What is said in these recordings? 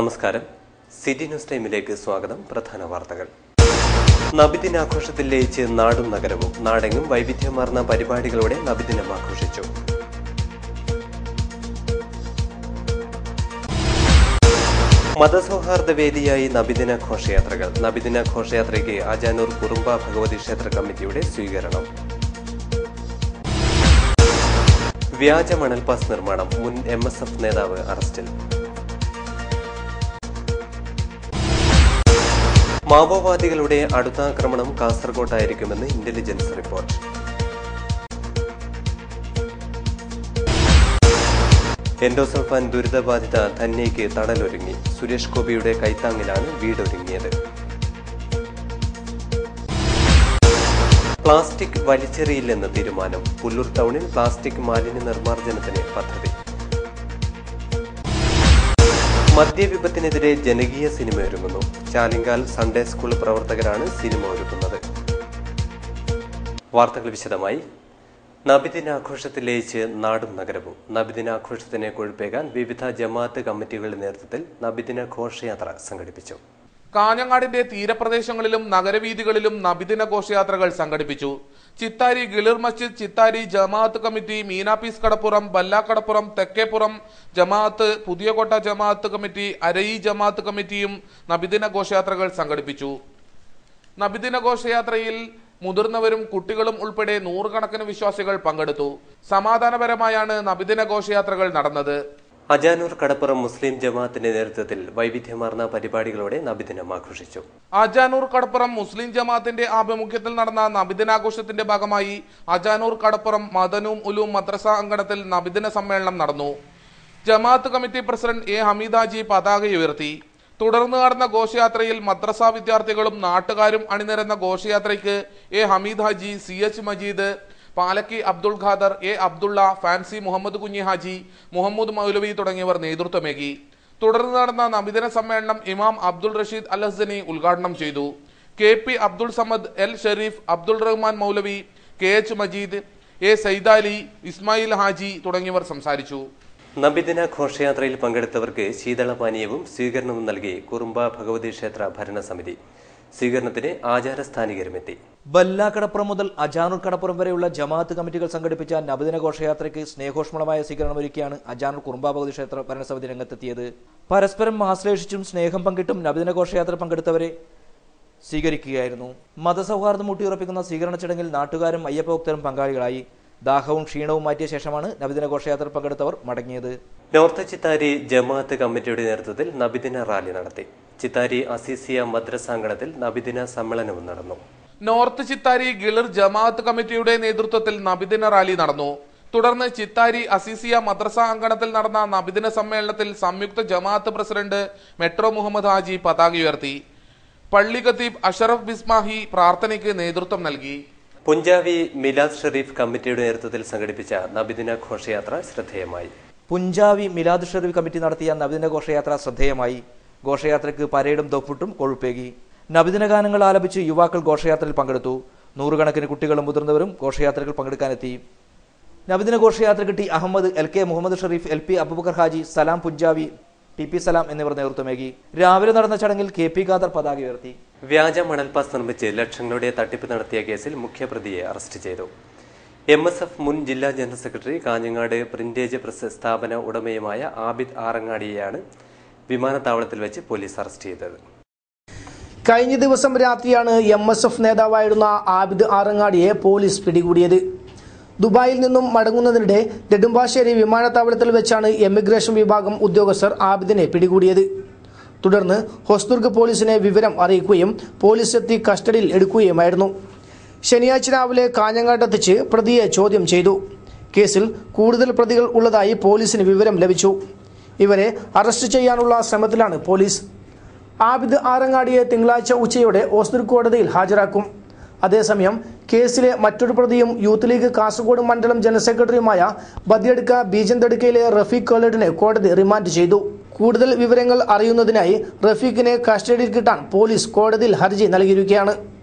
നമസ്കാരം. City news ടൈമിലേക്ക് സ്വാഗതം. പ്രധാന വാർത്തകൾ. നബിദിനാഘോഷത്തിൽ ലയിച്ച് നാടും നഗരവും. നാടെങ്ങും വൈവിധ്യമാർന്ന പരിപാടികളോടെ നബിദിനം ആഘോഷിച്ചു. മതസൗഹാർദ്ദ വേദിയായി നബിദിന ഘോഷയാത്രകൾ. നബിദിന ഘോഷയാത്രയ്ക്ക് അജാനൂർ കുറുമ്പ ഭഗവതി ക്ഷേത്ര കമ്മിറ്റിയുടെ സ്വീകരണം. വ്യാജ മണൽ പാസ് നിർമ്മാണം. മുൻ MSF നേതാവ് അറസ്റ്റിൽ. മാവോവാദികളുടെ അടുത്ത ആക്രമണം കാസർകോട്ടായിരിക്കുമെന്ന് ഇന്റലിജൻസ് റിപ്പോർട്ട്. എൻഡോസൾഫാൻ ദുരിതബാധിത ധന്യയ്ക്ക് തണലൊരുങ്ങി. സുരേഷ് ഗോപിയുടെ കൈത്താങ്ങിലാണ് വീടൊരുങ്ങിയത്. പ്ലാസ്റ്റിക് വലിച്ചെറിയില്ലെന്ന് തീരുമാനം. പുല്ലൂർ ടൗണിൽ പ്ലാസ്റ്റിക് മാലിന്യ നിർമ്മാർജ്ജനത്തിന് പദ്ധതി. മദ്യവിപത്തിനെതിരെ ജനകീയ സിനിമ ഒരുങ്ങുന്നു. ചാലിങ്കാൽ സൺഡേ സ്കൂൾ പ്രവർത്തകരാണ് സിനിമ ഒരുക്കുന്നത്. വാർത്തകൾ വിശദമായി. നബിദിനാഘോഷത്തിൽ ലയിച്ച് നാടും നഗരവും. നബിദിനാഘോഷത്തിന് കൊഴുപ്പേകാൻ വിവിധ ജമാഅത്ത് കമ്മിറ്റികളുടെ നേതൃത്വത്തിൽ നബിദിന ഘോഷയാത്ര സംഘടിപ്പിച്ചു. കാഞ്ഞങ്ങാടിന്റെ തീരപ്രദേശങ്ങളിലും നഗരവീഥികളിലും നബിദിന ഘോഷയാത്രകൾ സംഘടിപ്പിച്ചു. ചിത്താരി ഗിളിർ മസ്ജിദ്, ചിത്താരി ജമാഅത്ത് കമ്മിറ്റി, മീനാപ്പീസ് കടപ്പുറം, ബല്ലാക്കടപ്പുറം, തെക്കേപ്പുറം ജമാഅത്ത്, പുതിയകോട്ട ജമാഅത്ത് കമ്മിറ്റി, അരയി ജമാഅത്ത് കമ്മിറ്റിയും നബിദിന ഘോഷയാത്രകൾ സംഘടിപ്പിച്ചു. നബിദിന ഘോഷയാത്രയിൽ മുതിർന്നവരും കുട്ടികളും ഉൾപ്പെടെ നൂറുകണക്കിന് വിശ്വാസികൾ പങ്കെടുത്തു. സമാധാനപരമായാണ് നബിദിന ഘോഷയാത്രകൾ നടന്നത്. അജാനൂർ കടപ്പുറം മുസ്ലിം ജമാഅത്തിന്റെ നേതൃത്വത്തിൽ വൈവിധ്യമാർന്ന പരിപാടികളോടെ നബിദിനം ആഘോഷിച്ചു. അജാനൂർ കടപ്പുറം മുസ്ലിം ജമാഅത്തിന്റെ ആഭിമുഖ്യത്തിൽ നടന്ന നബിദിനാഘോഷത്തിന്റെ ഭാഗമായി അജാനൂർ കടപ്പുറം മദനൂം ഉലൂം മദ്രസ അങ്കണത്തിൽ നബിദിന സമ്മേളനം നടന്നു. ജമാഅത്ത് committee president A. Hameed Haji പതാകയുയർത്തി. തുടർന്ന് നടന്ന ഘോഷയാത്രയിൽ മദ്രസ വിദ്യാർത്ഥികളും നാട്ടുകാരും അണിനിരന്ന ഘോഷയാത്രയ്ക്ക് A. Hameed Haji, CH Majeed, Palakki Abdul Khader, A. Abdulla, Fancy Muhammad Kunhi Haji, Muhammad മൗലവി തുടങ്ങിയവർ നേതൃത്വമേകി. തുടർന്ന് നടന്ന നബിദിന സമ്മേളനം ഇമാം അബ്ദുൾ റഷീദ് അൽ ഹസനി ഉദ്ഘാടനം ചെയ്തു. KP Abdul Samad, L. Sharif, Abdul Rahman Moulavi, KH Majeed, A. Saidali, Ismail Haji തുടങ്ങിയവർ സംസാരിച്ചു. നബിദിന ഘോഷയാത്രയിൽ പങ്കെടുത്തവർക്ക് ശീതളപാനീയവും സ്വീകരണവും നൽകി കുറുമ്പ ഭഗവതി ക്ഷേത്ര ഭരണസമിതി. സ്വീകരണത്തിന് ആചാരസ്ഥാനികരും എത്തി. ബല്ലാക്കടപ്പുറം മുതൽ അജാനൂർ കടപ്പുറം വരെയുള്ള ജമാഅത്ത് കമ്മിറ്റികൾ സംഘടിപ്പിച്ച നബിദിന ഘോഷയാത്രയ്ക്ക് സ്നേഹോഷ്മളമായ സ്വീകരണമൊരുക്കിയാണ് അജാനൂർ കുറുമ്പ ഭഗവതി ക്ഷേത്ര ഭരണസമിതി രംഗത്തെത്തിയത്. പരസ്പരം ആശ്ലേഷിച്ചും സ്നേഹം പങ്കിട്ടും നബിദിന ഘോഷയാത്ര പങ്കെടുത്തവരെ സ്വീകരിക്കുകയായിരുന്നു. മതസൗഹാർദ്ദം ഊട്ടിയുറപ്പിക്കുന്ന സ്വീകരണ ചടങ്ങിൽ നാട്ടുകാരും അയ്യപ്പഭക്തരും പങ്കാളികളായി. ദാഹവും ക്ഷീണവും മാറ്റിയ ശേഷമാണ് നബിദിന ഘോഷയാത്രയിൽ പങ്കെടുത്തവർ മടങ്ങിയത്. നോർത്ത് ചിത്താരി ജമാഅത്ത് കമ്മിറ്റിയുടെ നേതൃത്വത്തിൽ നബിദിന റാലി നടത്തി. ചിത്താരി അസീസിയ മദ്രസാങ്കണത്തിൽ നബിദിന സമ്മേളനവും നടന്നു. നോർത്ത് ചിത്താരി ഗിളിർ ജമാഅത്ത് കമ്മിറ്റിയുടെ നേതൃത്വത്തിൽ നബിദിന റാലി നടന്നു. തുടർന്ന് ചിത്താരി അസീസിയ മദ്രസ അങ്കണത്തിൽ നടന്ന നബിദിന സമ്മേളനത്തിൽ സംയുക്ത ജമാഅത്ത് പ്രസിഡന്റ് മെട്രോ മുഹമ്മദ് ഹാജി പതാക ഉയർത്തി. പള്ളി ഖത്തീബ് അഷറഫ് ബിസ്മാഹി പ്രാർത്ഥനയ്ക്ക് നേതൃത്വം നൽകി. പുഞ്ചാവി മിലാദ് ഷെരീഫ് കമ്മിറ്റിയുടെ നേതൃത്വത്തിൽ സംഘടിപ്പിച്ച നബിദിന ഘോഷയാത്ര ശ്രദ്ധേയമായി. പുഞ്ചാവി മിലാദ് ഷെരീഫ് കമ്മിറ്റി നടത്തിയ നബിദിന ഘോഷയാത്ര ശ്രദ്ധേയമായി. ഘോഷയാത്രയ്ക്ക് പരേഡും തൊപ്പിട്ടും കൊഴുപ്പേകി. നബിദിന ഗാനങ്ങൾ ആലപിച്ച് യുവാക്കൾ ഘോഷയാത്രയിൽ പങ്കെടുത്തു. നൂറുകണക്കിന് കുട്ടികളും മുതിർന്നവരും ഘോഷയാത്രകൾ പങ്കെടുക്കാനെത്തി. നബിദിന ഘോഷയാത്രയ്ക്ക് T. Ahmed, LK Muhammad Sharif, LP Abubakar Haji, സലാം പുഞ്ചാവി, TP സലാം എന്നിവർ നേതൃത്വമേകി. രാവിലെ നടന്ന ചടങ്ങിൽ KP ഖാദർ പതാക ഉയർത്തി. വ്യാജ മണൽ പാസ് നിർമ്മിച്ച് ലക്ഷങ്ങളുടെ തട്ടിപ്പ് നടത്തിയ കേസിൽ മുഖ്യപ്രതിയെ അറസ്റ്റ് ചെയ്തു. MSF മുൻ ജില്ലാ ജനറൽ സെക്രട്ടറി, കാഞ്ഞങ്ങാട് പ്രിന്റേജ് പ്രസ് സ്ഥാപന ഉടമയുമായ ആബിദ് ആറങ്ങാടിയെയാണ് വിമാനത്താവളത്തിൽ വെച്ച് പോലീസ് അറസ്റ്റ് ചെയ്തത്. കഴിഞ്ഞ ദിവസം രാത്രിയാണ് MSF നേതാവായിരുന്ന ആബിദ് ആറങ്ങാടിയെ പോലീസ് പിടികൂടിയത്. ദുബായിൽ നിന്നും മടങ്ങുന്നതിനിടെ നെടുമ്പാശ്ശേരി വിമാനത്താവളത്തിൽ വെച്ചാണ് എമിഗ്രേഷൻ വിഭാഗം ഉദ്യോഗസ്ഥർ ആബിദിനെ പിടികൂടിയത്. തുടർന്ന് ഹൊസ്ദുർഗ് പോലീസിനെ വിവരം അറിയിക്കുകയും പോലീസ് എത്തി കസ്റ്റഡിയിൽ എടുക്കുകയുമായിരുന്നു. ശനിയാഴ്ച രാവിലെ കാഞ്ഞങ്ങാട്ടെത്തിച്ച് പ്രതിയെ ചോദ്യം ചെയ്തു. കേസിൽ കൂടുതൽ പ്രതികൾ ഉള്ളതായി പോലീസിന് വിവരം ലഭിച്ചു. ഇവരെ അറസ്റ്റ് ചെയ്യാനുള്ള ശ്രമത്തിലാണ് പോലീസ്. ആബിദ് ആറങ്ങാടിയെ തിങ്കളാഴ്ച ഉച്ചയോടെ ഹൊസ്ദുർഗ് കോടതിയിൽ ഹാജരാക്കും. അതേസമയം കേസിലെ മറ്റൊരു പ്രതിയും യൂത്ത് ലീഗ് കാസർഗോഡ് മണ്ഡലം ജനറൽ സെക്രട്ടറിയുമായ ബദിയടുക്ക ബീജന്തടുക്കയിലെ റഫീഖ് കൊല്ലഡിനെ കോടതി റിമാൻഡ് ചെയ്തു. കൂടുതൽ വിവരങ്ങൾ അറിയുന്നതിനായി റഫീഖിനെ കസ്റ്റഡിയിൽ കിട്ടാൻ പോലീസ് കോടതിയിൽ ഹർജി നൽകിയിരിക്കുകയാണ്.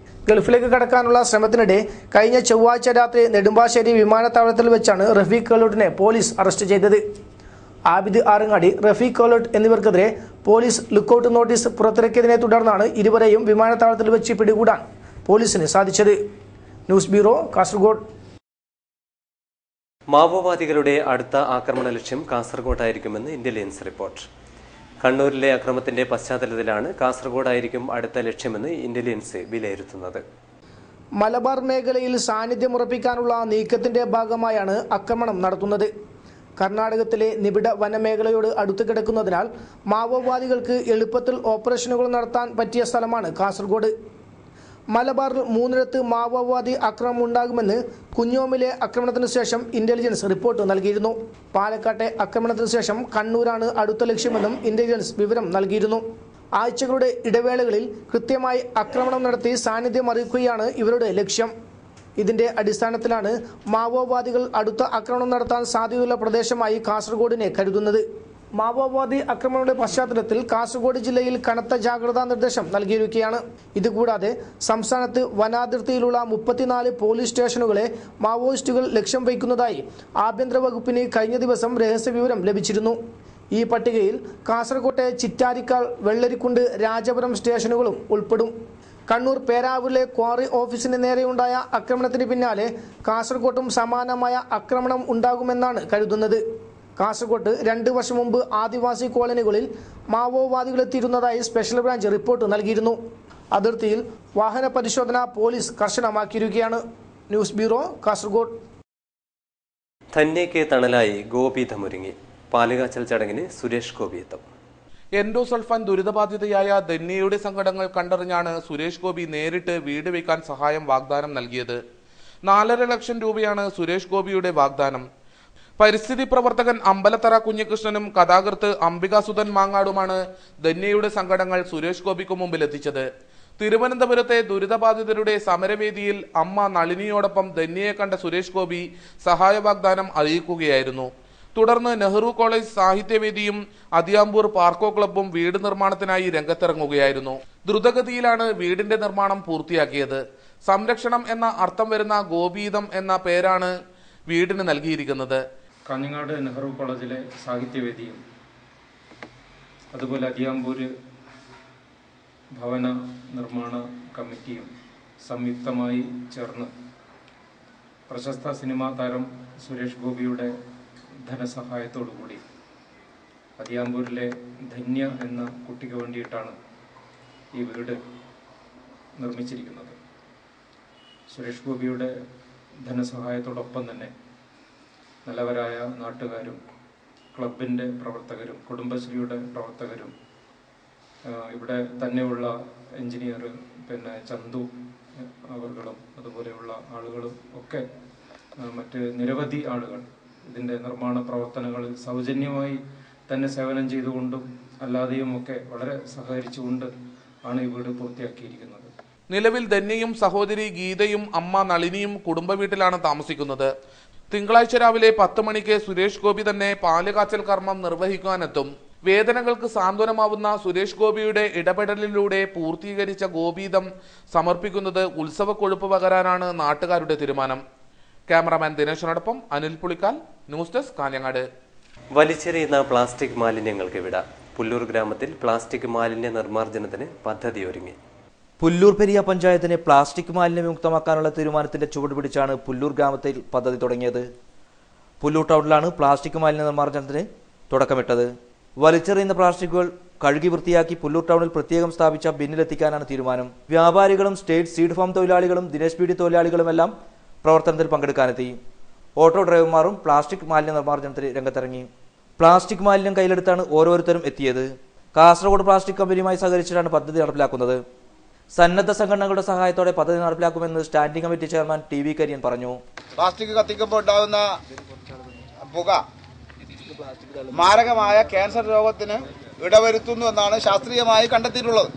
ഗൾഫിലേക്ക് കടക്കാനുള്ള ശ്രമത്തിനിടെ കഴിഞ്ഞ ചൊവ്വാഴ്ച രാത്രി നെടുമ്പാശ്ശേരി വിമാനത്താവളത്തിൽ വെച്ചാണ് റഫീഖ് കൊല്ലഡിനെ പോലീസ് അറസ്റ്റ് ചെയ്തത്. ആബിദ് ആറങ്ങാടി, റഫീഖ് കോലോട്ട് എന്നിവർക്കെതിരെ പോലീസ് ലുക്കൌട്ട് നോട്ടീസ് പുറത്തിറക്കിയതിനെ തുടർന്നാണ് ഇരുവരെയും വിമാനത്താവളത്തിൽ വെച്ച് പിടികൂടാൻ പോലീസിന് സാധിച്ചത്. News bureau, Kasaragod. മാവോവാദികളുടെ അടുത്ത ആക്രമണ ലക്ഷ്യം കാസർഗോഡായിരിക്കുമെന്ന് ഇന്റലിജൻസ് റിപ്പോർട്ട്. കണ്ണൂരിലെ അക്രമത്തിന്റെ പശ്ചാത്തലത്തിലാണ് കാസർഗോഡായിരിക്കും അടുത്ത ലക്ഷ്യമെന്ന് ഇന്റലിജൻസ് വിലയിരുത്തുന്നത്. മലബാർ മേഖലയിൽ സാന്നിധ്യമുറപ്പിക്കാനുള്ള നീക്കത്തിന്റെ ഭാഗമായാണ് ആക്രമണം നടത്തുന്നത്. കർണാടകത്തിലെ നിബിഡ വനമേഖലയോട് അടുത്ത് കിടക്കുന്നതിനാൽ മാവോവാദികൾക്ക് എളുപ്പത്തിൽ ഓപ്പറേഷനുകൾ നടത്താൻ പറ്റിയ സ്ഥലമാണ് കാസർഗോഡ്. മലബാറിൽ 3ഇടത്ത് മാവോവാദി ആക്രമണം ഉണ്ടാകുമെന്ന് കുഞ്ഞോമിലെ ആക്രമണത്തിന് ശേഷം ഇന്റലിജൻസ് റിപ്പോർട്ട് നൽകിയിരുന്നു. പാലക്കാട്ടെ ആക്രമണത്തിന് ശേഷം കണ്ണൂരാണ് അടുത്ത ലക്ഷ്യമെന്നും ഇന്റലിജൻസ് വിവരം നൽകിയിരുന്നു. ആഴ്ചകളുടെ ഇടവേളകളിൽ കൃത്യമായി ആക്രമണം നടത്തി സാന്നിധ്യം അറിയിക്കുകയാണ് ഇവരുടെ ലക്ഷ്യം. ഇതിന്റെ അടിസ്ഥാനത്തിലാണ് മാവോവാദികൾ അടുത്ത ആക്രമണം നടത്താൻ സാധ്യതയുള്ള പ്രദേശമായി കാസർഗോഡിനെ കരുതുന്നത്. മാവോവാദി ആക്രമണങ്ങളുടെ പശ്ചാത്തലത്തിൽ കാസർഗോഡ് ജില്ലയിൽ കനത്ത ജാഗ്രതാ നിർദ്ദേശം നൽകിയിരിക്കുകയാണ്. ഇതുകൂടാതെ സംസ്ഥാനത്ത് വനാതിർത്തിയിലുള്ള 34 പോലീസ് സ്റ്റേഷനുകളെ മാവോയിസ്റ്റുകൾ ലക്ഷ്യം വയ്ക്കുന്നതായി ആഭ്യന്തര വകുപ്പിന് കഴിഞ്ഞ ദിവസം രഹസ്യവിവരം ലഭിച്ചിരുന്നു. ഈ പട്ടികയിൽ കാസർകോട്ടെ ചിറ്റാരിക്കാൽ, വെള്ളരിക്കുണ്ട്, രാജപുരം സ്റ്റേഷനുകളും ഉൾപ്പെടും. കണ്ണൂർ പേരാവൂരിലെ ക്വാറി ഓഫീസിന് നേരെയുണ്ടായ ആക്രമണത്തിന് പിന്നാലെ കാസർകോട്ടും സമാനമായ ആക്രമണം ഉണ്ടാകുമെന്നാണ് കരുതുന്നത്. കാസർകോട്ട് 2 വർഷം മുമ്പ് ആദിവാസി കോളനികളിൽ മാവോവാദികളെത്തിയിരുന്നതായി സ്പെഷ്യൽ ബ്രാഞ്ച് റിപ്പോർട്ട് നൽകിയിരുന്നു. അതിർത്തിയിൽ വാഹന പരിശോധന പോലീസ് കർശനമാക്കിയിരിക്കുകയാണ്. News bureau, Kasaragod. ധന്യയ്ക്ക് തണലായി ഗോപീധമൊരുങ്ങി. പാലുകാച്ചൽ ചടങ്ങിന് സുരേഷ് ഗോപി എത്തും. എൻഡോസൾഫാൻ ദുരിതബാധിതയായ ധന്യയുടെ സങ്കടങ്ങൾ കണ്ടറിഞ്ഞാണ് സുരേഷ് ഗോപി നേരിട്ട് വീട് വയ്ക്കാൻ സഹായം വാഗ്ദാനം നൽകിയത്. 4.5 ലക്ഷം രൂപയാണ് സുരേഷ് ഗോപിയുടെ വാഗ്ദാനം. പരിസ്ഥിതി പ്രവർത്തകൻ അമ്പലത്തറ കുഞ്ഞികൃഷ്ണനും കഥാകൃത്ത് അംബികാസുധൻ മാങ്ങാടുമാണ് ധന്യയുടെ സങ്കടങ്ങൾ സുരേഷ് ഗോപിക്ക് മുമ്പിൽ എത്തിച്ചത്. തിരുവനന്തപുരത്തെ ദുരിതബാധിതരുടെ സമരവേദിയിൽ അമ്മ നളിനിയോടൊപ്പം ധന്യയെ കണ്ട സുരേഷ് ഗോപി സഹായ വാഗ്ദാനം അറിയിക്കുകയായിരുന്നു. തുടർന്ന് നെഹ്റു കോളേജ് സാഹിത്യവേദിയും അതിയാമ്പൂർ പാർക്കോ ക്ലബ്ബും വീട് നിർമ്മാണത്തിനായി രംഗത്തിറങ്ങുകയായിരുന്നു. ദ്രുതഗതിയിലാണ് വീടിന്റെ നിർമ്മാണം പൂർത്തിയാക്കിയത്. സംരക്ഷണം എന്ന അർത്ഥം വരുന്ന ഗോപീതം എന്ന പേരാണ് വീടിന് നൽകിയിരിക്കുന്നത്. കാഞ്ഞങ്ങാട് നെഹ്റു കോളേജിലെ സാഹിത്യവേദിയും അതുപോലെ അതിയാമ്പൂര് ഭവന നിർമ്മാണ കമ്മിറ്റിയും സംയുക്തമായി ചേർന്ന് പ്രശസ്ത സിനിമാ താരം സുരേഷ് ഗോപിയുടെ ധനസഹായത്തോടുകൂടി അതിയാമ്പൂരിലെ ധന്യ എന്ന കുട്ടിക്ക് വേണ്ടിയിട്ടാണ് ഈ വീട് നിർമ്മിച്ചിരിക്കുന്നത്. സുരേഷ് ഗോപിയുടെ ധനസഹായത്തോടൊപ്പം തന്നെ നല്ലവരായ നാട്ടുകാരും ക്ലബിൻ്റെ പ്രവർത്തകരും കുടുംബശ്രീയുടെ പ്രവർത്തകരും ഇവിടെ തന്നെയുള്ള എഞ്ചിനീയർ ചന്തു അവർകളും അതുപോലെയുള്ള ആളുകളും ഒക്കെ മറ്റ് നിരവധി ആളുകൾ ഇതിൻ്റെ നിർമ്മാണ പ്രവർത്തനങ്ങളിൽ സൗജന്യമായി തന്നെ സേവനം ചെയ്തുകൊണ്ടും അല്ലാതെയും ഒക്കെ വളരെ സഹകരിച്ചുകൊണ്ട് ആണ് ഈ വീട് പൂർത്തിയാക്കിയിരിക്കുന്നത്. നിലവിൽ ധന്യയും സഹോദരി ഗീതയും അമ്മ നളിനിയും കുടുംബ വീട്ടിലാണ് താമസിക്കുന്നത്. തിങ്കളാഴ്ച രാവിലെ 10 മണിക്ക് സുരേഷ് ഗോപി തന്നെ പാലുകാച്ചൽ കർമ്മം നിർവഹിക്കാനെത്തും. വേദനകൾക്ക് സാന്ത്വനമാവുന്ന സുരേഷ് ഗോപിയുടെ ഇടപെടലിലൂടെ പൂർത്തീകരിച്ച ഗോപീതം സമർപ്പിക്കുന്നത് ഉത്സവ കൊഴുപ്പ് പകരാനാണ് നാട്ടുകാരുടെ തീരുമാനം. ക്യാമറാമാൻ ദിനേശനോടൊപ്പം അനിൽ പുളിക്കാൽ, ന്യൂസ് ഡെസ്ക്, കാഞ്ഞങ്ങാട്. വലിച്ചെറിയുന്ന പ്ലാസ്റ്റിക് മാലിന്യങ്ങൾക്ക് വിട. പുല്ലൂർ ഗ്രാമത്തിൽ പ്ലാസ്റ്റിക് മാലിന്യ നിർമ്മാർജ്ജനത്തിന് പദ്ധതി ഒരുങ്ങി. പുല്ലൂർ പെരിയ പഞ്ചായത്തിനെ പ്ലാസ്റ്റിക് മാലിന്യ വിമുക്തമാക്കാനുള്ള തീരുമാനത്തിന്റെ ചുവട് പിടിച്ചാണ് പുല്ലൂർ ഗ്രാമത്തിൽ പദ്ധതി തുടങ്ങിയത്. പുല്ലൂർ ടൗണിലാണ് പ്ലാസ്റ്റിക് മാലിന്യ നിർമ്മാർജ്ജനത്തിന് തുടക്കമിട്ടത്. വലിച്ചെറിയുന്ന പ്ലാസ്റ്റിക്കുകൾ കഴുകി വൃത്തിയാക്കി പുല്ലൂർ ടൗണിൽ പ്രത്യേകം സ്ഥാപിച്ച ബിന്നിലെത്തിക്കാനാണ് തീരുമാനം. വ്യാപാരികളും സ്റ്റേറ്റ് സീഡ് ഫാം തൊഴിലാളികളും ദിനേശ് പീഡി തൊഴിലാളികളുമെല്ലാം പ്രവർത്തനത്തിൽ പങ്കെടുക്കാനെത്തി. ഓട്ടോ ഡ്രൈവർമാരും പ്ലാസ്റ്റിക് മാലിന്യ നിർമ്മാർജ്ജനത്തിന് രംഗത്തിറങ്ങി. പ്ലാസ്റ്റിക് മാലിന്യം കയ്യിലെടുത്താണ് ഓരോരുത്തരും എത്തിയത്. കാസർഗോഡ് പ്ലാസ്റ്റിക് കമ്പനിയുമായി സഹകരിച്ചിട്ടാണ് പദ്ധതി നടപ്പിലാക്കുന്നത്. സന്നദ്ധ സംഘടനകളുടെ സഹായത്തോടെ പദ്ധതി നടപ്പിലാക്കുമെന്ന് standing committee chairman T V Kariyan പറഞ്ഞു. പ്ലാസ്റ്റിക് കത്തിക്കുമ്പോൾ ഉണ്ടാകുന്ന പുക മാരകമായ ക്യാൻസർ രോഗത്തിന് ഇടവരുത്തുന്നു എന്നാണ് ശാസ്ത്രീയമായി കണ്ടെത്തിയിട്ടുള്ളത്.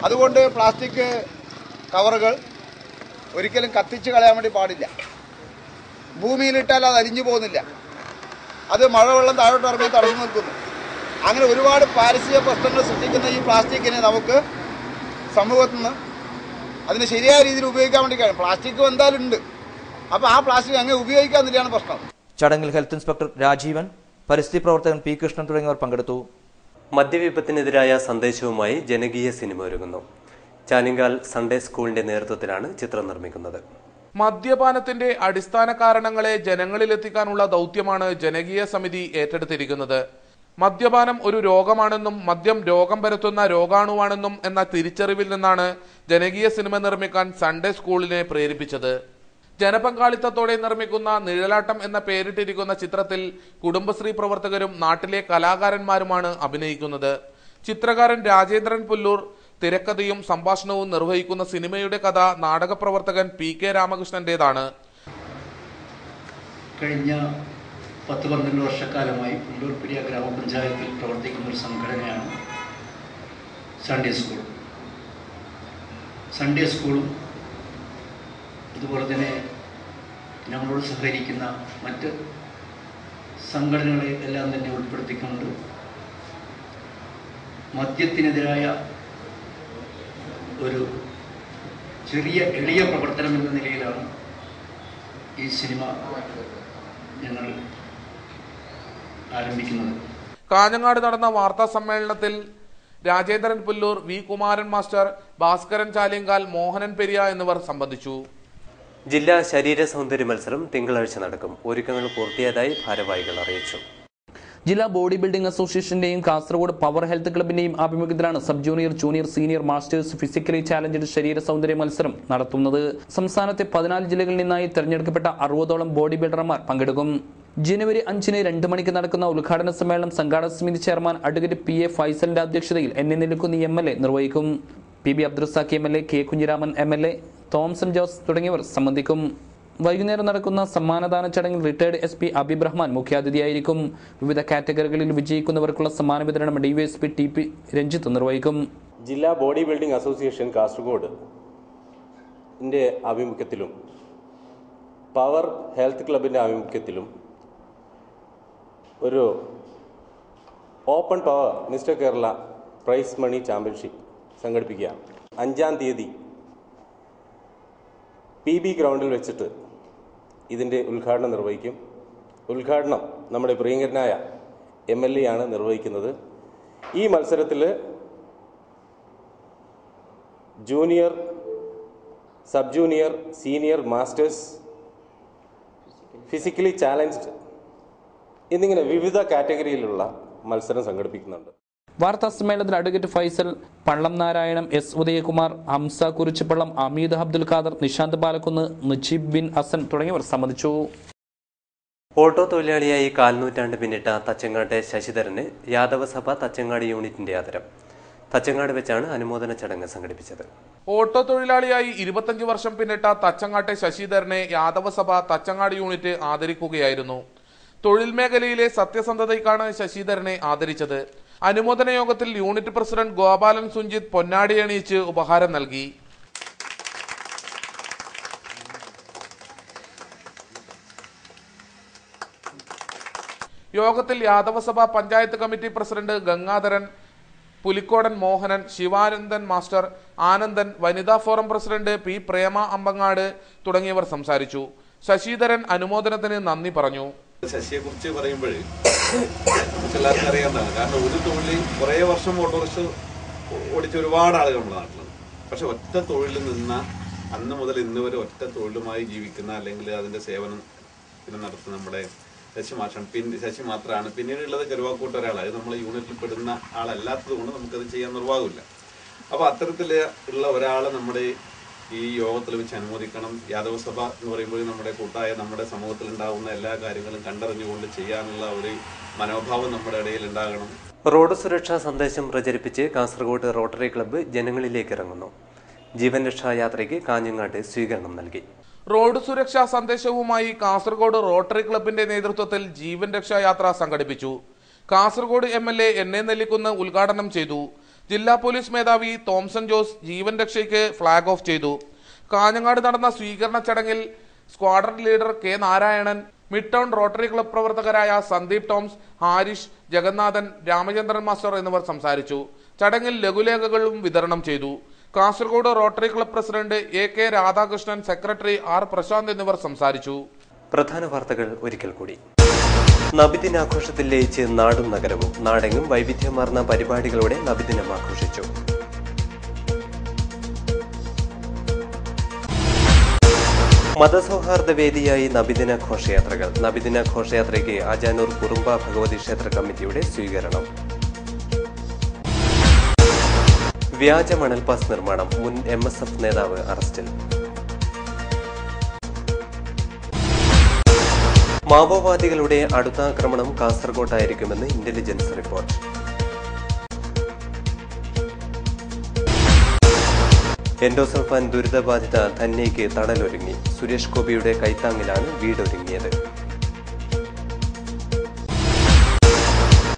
അതുകൊണ്ട് പ്ലാസ്റ്റിക് കവറുകൾ ഒരിക്കലും കത്തിച്ച് കളയാൻ വേണ്ടി പാടില്ല. ഭൂമിയിലിട്ടാൽ അത് അരിഞ്ഞു പോകുന്നില്ല. അത് മഴവെള്ളം താഴോട്ട് ഇറങ്ങി തടഞ്ഞു നിൽക്കുന്നു. അങ്ങനെ ഒരുപാട് പാരിസ്ഥിതിക പ്രശ്നങ്ങൾ സൃഷ്ടിക്കുന്ന ഈ പ്ലാസ്റ്റിക്കിനെ നമുക്ക് സമൂഹത്തിൽ നിന്ന് അതിന് ശരിയായ രീതിയിൽ ഉപയോഗിക്കാൻ വേണ്ടി കഴിയും. പ്ലാസ്റ്റിക് എന്തായാലും ഉണ്ട്. അപ്പോൾ ആ പ്ലാസ്റ്റിക് അങ്ങനെ ഉപയോഗിക്കാതിരിക്കുകയാണ് പ്രശ്നം. ചടങ്ങിൽ ഹെൽത്ത് ഇൻസ്പെക്ടർ രാജീവൻ, പരിസ്ഥിതി പ്രവർത്തകൻ പി കൃഷ്ണൻ തുടങ്ങിയവർ പങ്കെടുത്തു. മദ്യവിപത്തിനെതിരായ സന്ദേശവുമായി ജനകീയ സിനിമ ഒരുങ്ങുന്നു. ചാനിങ്കാൽ സൺഡേ സ്കൂളിന്റെ നേതൃത്വത്തിലാണ് ചിത്രം നിർമ്മിക്കുന്നത്. മദ്യപാനത്തിന്റെ അടിസ്ഥാന കാരണങ്ങളെ ജനങ്ങളിലെത്തിക്കാനുള്ള ദൗത്യമാണ് ജനകീയ സമിതി ഏറ്റെടുത്തിരിക്കുന്നത്. മദ്യപാനം ഒരു രോഗമാണെന്നും മദ്യം രോഗം പരത്തുന്ന രോഗാണുവാണെന്നും എന്ന തിരിച്ചറിവിൽ നിന്നാണ് ജനകീയ സിനിമ നിർമ്മിക്കാൻ സൺഡേ സ്കൂളിനെ പ്രേരിപ്പിച്ചത്. ജനപങ്കാളിത്തത്തോടെ നിർമ്മിക്കുന്ന നിഴലാട്ടം എന്ന പേരിട്ടിരിക്കുന്ന ചിത്രത്തിൽ കുടുംബശ്രീ പ്രവർത്തകരും നാട്ടിലെ കലാകാരന്മാരുമാണ് അഭിനയിക്കുന്നത്. ചിത്രകാരൻ രാജേന്ദ്രൻ പുല്ലൂർ തിരക്കഥയും സംഭാഷണവും നിർവഹിക്കുന്ന സിനിമയുടെ കഥ നാടകപ്രവർത്തകൻ PK രാമകൃഷ്ണന്റേതാണ്. കഴിഞ്ഞ 10-12 വർഷക്കാലമായി പുല്ലൂർപ്പെരിയ ഗ്രാമപഞ്ചായത്തിൽ പ്രവർത്തിക്കുന്ന ഒരു സംഘടനയാണ് സൺഡേ സ്കൂൾ. സൺഡേ സ്കൂളും അതുപോലെ തന്നെ ഞങ്ങളോട് സഹകരിക്കുന്ന മറ്റ് സംഘടനകളെ എല്ലാം തന്നെ ഉൾപ്പെടുത്തിക്കൊണ്ട് മദ്യത്തിനെതിരായ ഒരു ചെറിയ എളിയ പ്രവർത്തനം എന്ന നിലയിലാണ് ഈ സിനിമ ഞങ്ങൾ ആരംഭിക്കുന്നത്. കാഞ്ഞങ്ങാട് നടന്ന വാർത്താ സമ്മേളനത്തിൽ രാജേന്ദ്രൻ പുല്ലൂർ, V കുമാരൻ മാസ്റ്റർ, ഭാസ്കരൻ ചാലിങ്കാൽ, മോഹനൻ പെരിയ എന്നിവർ സംബന്ധിച്ചു. ജില്ലാ ശരീര സൗന്ദര്യ മത്സരം തിങ്കളാഴ്ച നടക്കും. ഒരുക്കങ്ങൾ പൂർത്തിയായതായി ഭാരവാഹികൾ അറിയിച്ചു. ജില്ലാ ബോഡി ബിൽഡിംഗ് അസോസിയേഷന്റെയും കാസർഗോഡ് പവർ ഹെൽത്ത് ക്ലബിന്റെയും ആഭിമുഖ്യത്തിലാണ് sub junior, junior, senior masters physically challenged ശരീര സൗന്ദര്യ മത്സരം നടത്തുന്നത്. സംസ്ഥാനത്തെ 14 ജില്ലകളിൽ നിന്നായി തെരഞ്ഞെടുക്കപ്പെട്ട 60ഓളം ബോഡി ബിൽഡർമാർ പങ്കെടുക്കും. ജനുവരി 5-ന് 2 മണിക്ക് നടക്കുന്ന ഉദ്ഘാടന സമ്മേളനം സംഘാടക സമിതി ചെയർമാൻ അഡ്വക്കേറ്റ് PA ഫൈസലിന്റെ അധ്യക്ഷതയിൽ NA നെല്ലിക്കുന്നി MLA നിർവഹിക്കും. PB Abdurazak MLA, K Kunhiraman MLA, Thomson Jose തുടങ്ങിയവർ സംബന്ധിക്കും. വൈകുന്നേരം നടക്കുന്ന സമ്മാനദാന ചടങ്ങിൽ റിട്ടയർഡ് SP അബീബ് റഹ്മാൻ മുഖ്യാതിഥിയായിരിക്കും. വിവിധ കാറ്റഗറികളിൽ വിജയിക്കുന്നവർക്കുള്ള സമ്മാന വിതരണം DYSP TP രഞ്ജിത്ത് നിർവഹിക്കും. ജില്ലാ ബോഡി ബിൽഡിംഗ് അസോസിയേഷൻ കാസർഗോഡ് ആഭിമുഖ്യത്തിലും പവർ ഹെൽത്ത് ക്ലബിൻ്റെ ആഭിമുഖ്യത്തിലും ഒരു open power mister Kerala prize money championship സംഘടിപ്പിക്കുക. 5-ാം തീയതി PB ഗ്രൗണ്ടിൽ വെച്ചിട്ട് ഇതിൻ്റെ ഉദ്ഘാടനം നിർവഹിക്കും. ഉദ്ഘാടനം നമ്മുടെ പ്രിയങ്കരനായ MLA ആണ് നിർവഹിക്കുന്നത്. ഈ മത്സരത്തിൽ junior, sub junior, senior, masters, physically challenged എന്നിങ്ങനെ വിവിധ കാറ്റഗറിയിലുള്ള മത്സരം സംഘടിപ്പിക്കുന്നുണ്ട്. വാർത്താ സമ്മേളനത്തിൽ അഡ്വക്കേറ്റ് ഫൈസൽ, പള്ളം നാരായണം, S ഉദയകുമാർ, ഹംസ കുരിച്ചുപള്ളം, അമീദ് അബ്ദുൽ ഖാദർ, നിശാന്ത് പാലക്കുന്ന്, നജീബ് ബിൻ ഹസൻ തുടങ്ങിയവർ സംബന്ധിച്ചു. ഓട്ടോ തൊഴിലാളിയായി 4 നൂറ്റാണ്ട് പിന്നിട്ട തച്ചങ്ങാട്ടെ ശശിധരന് യാദവസഭ തച്ചങ്ങാട് യൂണിറ്റിന്റെ ആദരം. തച്ചങ്ങാട് വെച്ചാണ് അനുമോദന ചടങ്ങ് സംഘടിപ്പിച്ചത്. ഓട്ടോ തൊഴിലാളിയായി 25 വർഷം പിന്നിട്ട തച്ചങ്ങാട്ടെ ശശിധരനെ യാദവസഭ തച്ചങ്ങാട് യൂണിറ്റ് ആദരിക്കുകയായിരുന്നു. തൊഴിൽ മേഖലയിലെ സത്യസന്ധതയ്ക്കാണ് ശശിധരനെ ആദരിച്ചത്. അനുമോദന യോഗത്തിൽ യൂണിറ്റ് പ്രസിഡന്റ് ഗോപാലൻ സുഞ്ജിത്ത് പൊന്നാടി അണിയിച്ച് ഉപഹാരം നൽകി. യോഗത്തിൽ Yadavasabha panchayat committee president Gangadharan, Pulikkodan Mohanan, Sivanandan master, Anandan, വനിതാ forum president P Prema Ambangad തുടങ്ങിയവർ സംസാരിച്ചു. ശശിധരൻ അനുമോദനത്തിന് നന്ദി പറഞ്ഞു. ശശിയെ കുറിച്ച് പറയുമ്പോൾ എല്ലാവർക്കും അറിയാവുന്നതാണ്. കാരണം ഒരു തൊഴിൽ കുറേ വർഷം ഓട്ടോറിക്ഷ ഓടിച്ച ഒരുപാട് ആളുകൾ നമ്മുടെ നാട്ടിലുണ്ട്. പക്ഷെ ഒറ്റ തൊഴിലിൽ നിന്ന അന്ന് മുതൽ ഇന്ന് വരെ ഒറ്റ തൊഴിലുമായി ജീവിക്കുന്ന അല്ലെങ്കിൽ അതിന്റെ സേവനം നടത്തുന്ന നമ്മുടെ ശശി മാഷാണ്. ശശി മാത്രമാണ്. പിന്നീടുള്ളത് കരുവാക്കൂട്ട ഒരാളാണ്. അത് നമ്മൾ യൂണിറ്റിൽ പെടുന്ന ആളല്ലാത്തത് കൊണ്ട് നമുക്കത് ചെയ്യാൻ നിർവാഹമില്ല. അപ്പോൾ അത്തരത്തിലുള്ള ഒരാളെ നമ്മുടെ ഈ യോഗത്തിൽ വെച്ച് അനുമോദിക്കണം. യാദവസഭ എന്ന് പറയുമ്പോൾ നമ്മുടെ കൂട്ടായ നമ്മുടെ സമൂഹത്തിൽ ഉണ്ടാകുന്ന എല്ലാ കാര്യങ്ങളും കണ്ടറിഞ്ഞുകൊണ്ട് ചെയ്യാനുള്ള ഒരു മനോഭാവം നമ്മുടെ ഇടയിൽ ഉണ്ടാകണം. റോഡ് സുരക്ഷാ സന്ദേശം പ്രചരിപ്പിച്ച് കാസർഗോഡ് റോട്ടറി ക്ലബ്ബ് ജനങ്ങളിലേക്ക് ഇറങ്ങുന്നു. ജീവൻ രക്ഷാ യാത്രയ്ക്ക് കാഞ്ഞങ്ങാട്ട് സ്വീകരണം നൽകി. റോഡ് സുരക്ഷാ സന്ദേശവുമായി കാസർഗോഡ് റോട്ടറി ക്ലബിന്റെ നേതൃത്വത്തിൽ ജീവൻ രക്ഷാ യാത്ര സംഘടിപ്പിച്ചു. കാസർഗോഡ് MLA NA നെല്ലിക്കുന്ന് ഉദ്ഘാടനം ചെയ്തു. ജില്ലാ പോലീസ് മേധാവി തോംസൺ ജോസ് ജീവൻ രക്ഷയ്ക്ക് ഫ്ളാഗ് ഓഫ് ചെയ്തു. കാഞ്ഞങ്ങാട് നടന്ന സ്വീകരണ ചടങ്ങിൽ squadron leader K Narayanan, mid town rotary club പ്രവർത്തകരായ സന്ദീപ് ടോംസ്, ഹാരിഷ്, ജഗന്നാഥൻ, രാമചന്ദ്രൻ മാസ്റ്റർ എന്നിവർ സംസാരിച്ചു. ചടങ്ങിൽ ലഘുലേഖകളും വിതരണം ചെയ്തു. Kasaragod rotary club president AK Radhakrishnan, secretary R Prashanth എന്നിവർ സംസാരിച്ചു. പ്രധാന വാർത്തകൾ ഒരിക്കൽ കൂടി. നബിദിനാഘോഷത്തിൽ ലയിച്ച് നാടും നഗരവും. നാടെങ്ങും വൈവിധ്യമാർന്ന പരിപാടികളോടെ നബിദിനം ആഘോഷിച്ചു. മതസൗഹാർദ്ദ വേദിയായി നബിദിന ഘോഷയാത്രകൾ. നബിദിന ഘോഷയാത്രയ്ക്ക് അജാനൂർ കുറുമ്പ ഭഗവതി ക്ഷേത്ര കമ്മിറ്റിയുടെ സ്വീകരണം. വ്യാജ മണൽപാസ് നിർമ്മാണം. മുൻ MSF നേതാവ് അറസ്റ്റിൽ. മാവോവാദികളുടെ അടുത്ത ആക്രമണം കാസർഗോട്ടായിരിക്കുമെന്ന് ഇന്റലിജൻസ് റിപ്പോർട്ട്. എൻഡോസൾഫാൻ ദുരിതബാധിത ധന്യയ്ക്ക് തണലൊരുങ്ങി. സുരേഷ് ഗോപിയുടെ കൈത്താങ്ങിലാണ് വീടൊരുങ്ങിയത്.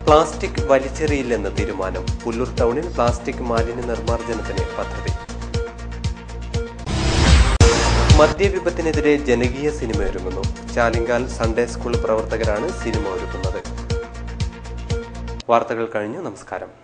പ്ലാസ്റ്റിക് വലിച്ചെറിയില്ലെന്ന് തീരുമാനം. പുല്ലൂർ ടൗണിൽ പ്ലാസ്റ്റിക് മാലിന്യ നിർമ്മാർജ്ജനത്തിന് പദ്ധതി. മദ്യവിപത്തിനെതിരെ ജനകീയ സിനിമ ഒരുങ്ങുന്നു. ചാലിങ്കാൽ സൺഡേ സ്കൂൾ പ്രവർത്തകരാണ് സിനിമ ഒരുക്കുന്നത്. വാർത്തകൾ കഴിഞ്ഞു. നമസ്കാരം.